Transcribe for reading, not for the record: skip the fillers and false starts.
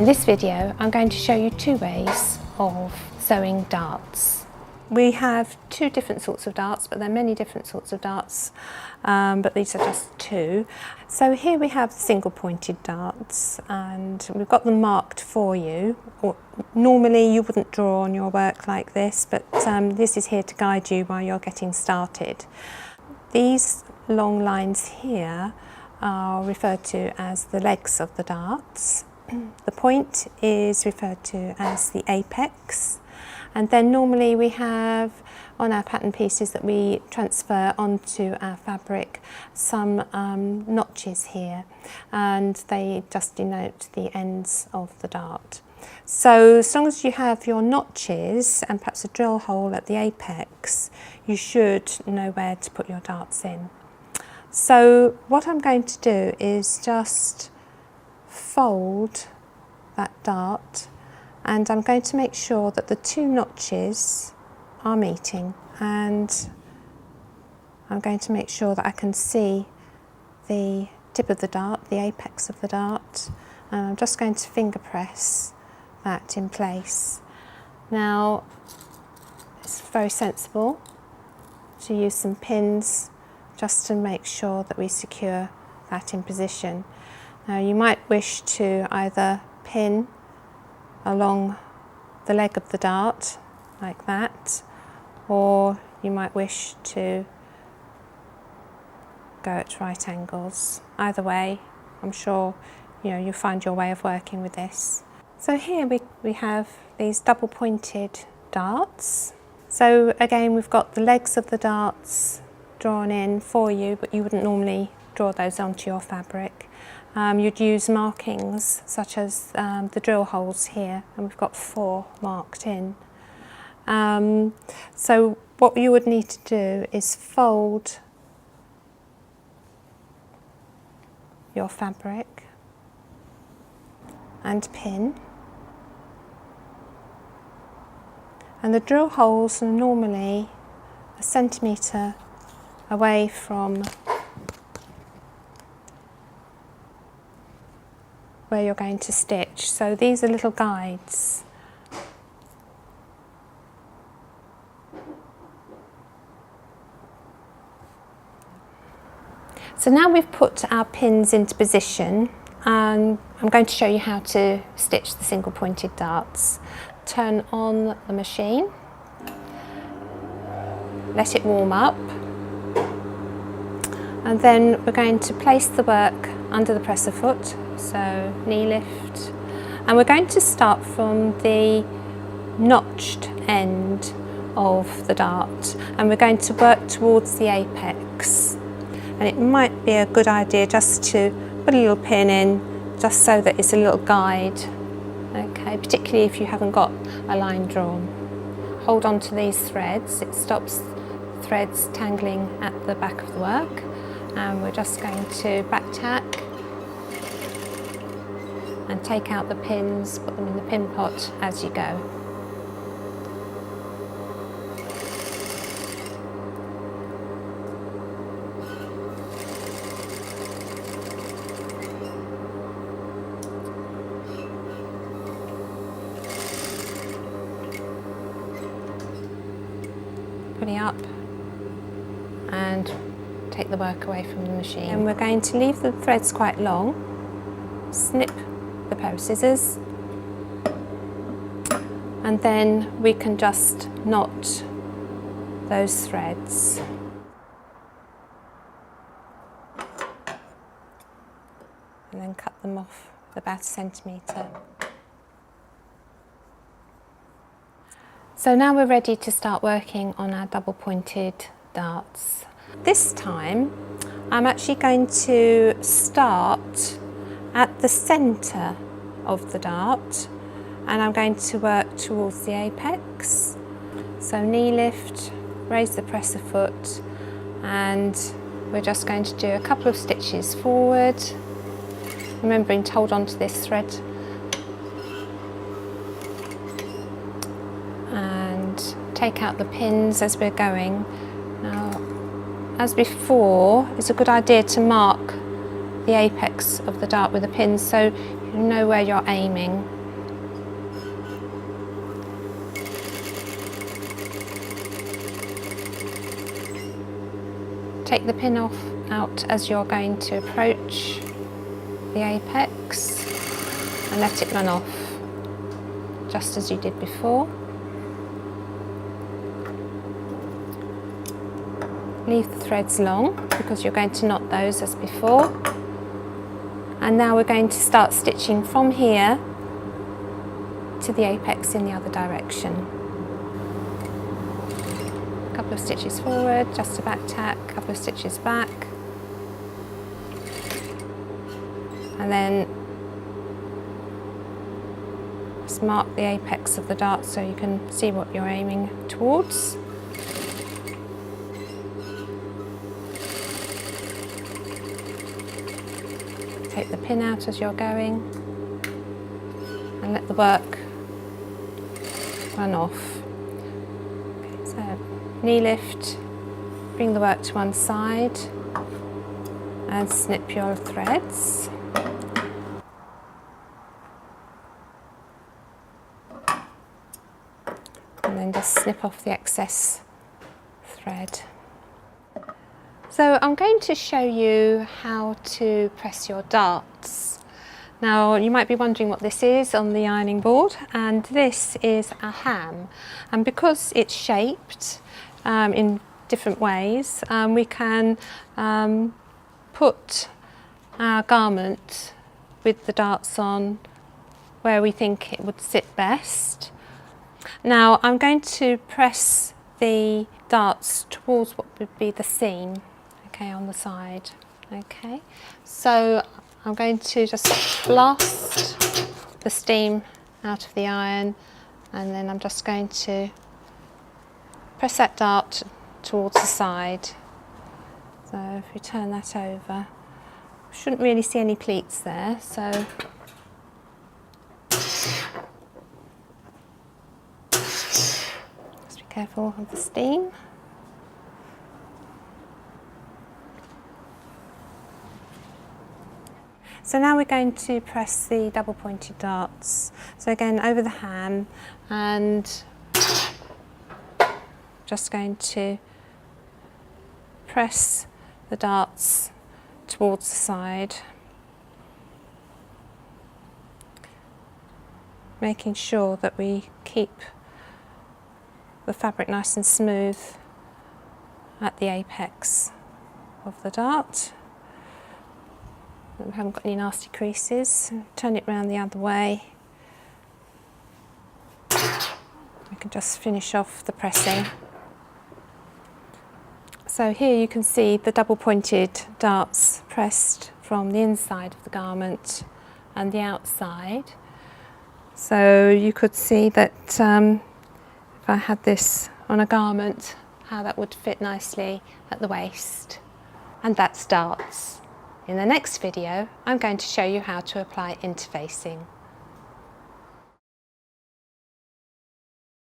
In this video, I'm going to show you two ways of sewing darts. We have two different sorts of darts, but there are many different sorts of darts, but these are just two. So here we have single pointed darts, and we've got them marked for you. Normally you wouldn't draw on your work like this, but this is here to guide you while you're getting started. These long lines here are referred to as the legs of the darts. The point is referred to as the apex, and then normally we have on our pattern pieces that we transfer onto our fabric some notches here, and they just denote the ends of the dart. So as long as you have your notches and perhaps a drill hole at the apex, you should know where to put your darts in. So what I'm going to do is just fold that dart, and I'm going to make sure that the two notches are meeting, and I'm going to make sure that I can see the tip of the dart, the apex of the dart, and I'm just going to finger press that in place. Now it's very sensible to use some pins just to make sure that we secure that in position. Now you might wish to either pin along the leg of the dart like that, or you might wish to go at right angles. Either way, I'm sure you'll find your way of working with this. So here we have these double pointed darts. So again, we've got the legs of the darts drawn in for you, but you wouldn't normally draw those onto your fabric. You'd use markings such as the drill holes here, and we've got 4 marked in. So what you would need to do is fold your fabric and pin. And the drill holes are normally 1 centimetre away from where you're going to stitch. So these are little guides. So now we've put our pins into position, and I'm going to show you how to stitch the single pointed darts. Turn on the machine, let it warm up, and then we're going to place the work under the presser foot, so knee lift, and we're going to start from the notched end of the dart, and we're going to work towards the apex. And it might be a good idea just to put a little pin in, just so that it's a little guide, okay, particularly if you haven't got a line drawn. Hold on to these threads, it stops threads tangling at the back of the work, and we're just going to back tack and take out the pins, put them in the pin pot as you go. Put it up and take the work away from the machine. And we're going to leave the threads quite long, snip the pair of scissors, and then we can just knot those threads. And then cut them off about 1 centimetre. So now we're ready to start working on our double pointed darts. This time I'm actually going to start at the centre of the dart, and I'm going to work towards the apex. So knee lift, raise the presser foot, and we're just going to do a couple of stitches forward, remembering to hold on to this thread, and take out the pins as we're going. Now, as before, it's a good idea to mark the apex of the dart with a pin so you know where you're aiming. Take the pin off out as you're going to approach the apex and let it run off, just as you did before. Leave the threads long because you're going to knot those as before. And now we're going to start stitching from here to the apex in the other direction. A couple of stitches forward, just a back tack, a couple of stitches back, and then just mark the apex of the dart so you can see what you're aiming towards. Take the pin out as you're going and let the work run off. Okay, so knee lift, bring the work to one side and snip your threads. And then just snip off the excess thread. So I'm going to show you how to press your darts. Now you might be wondering what this is on the ironing board, and this is a ham, and because it's shaped in different ways, we can put our garment with the darts on where we think it would sit best. Now I'm going to press the darts towards what would be the seam, okay, on the side. Okay, so I'm going to just blast the steam out of the iron, and then I'm just going to press that dart towards the side. So if we turn that over, shouldn't really see any pleats there, so just be careful of the steam. So now we're going to press the double pointed darts. So again, over the ham, and just going to press the darts towards the side, making sure that we keep the fabric nice and smooth at the apex of the dart. We haven't got any nasty creases. Turn it round the other way. We can just finish off the pressing. So here you can see the double pointed darts pressed from the inside of the garment and the outside. So you could see that if I had this on a garment, how that would fit nicely at the waist. And that's darts. In the next video, I'm going to show you how to apply interfacing.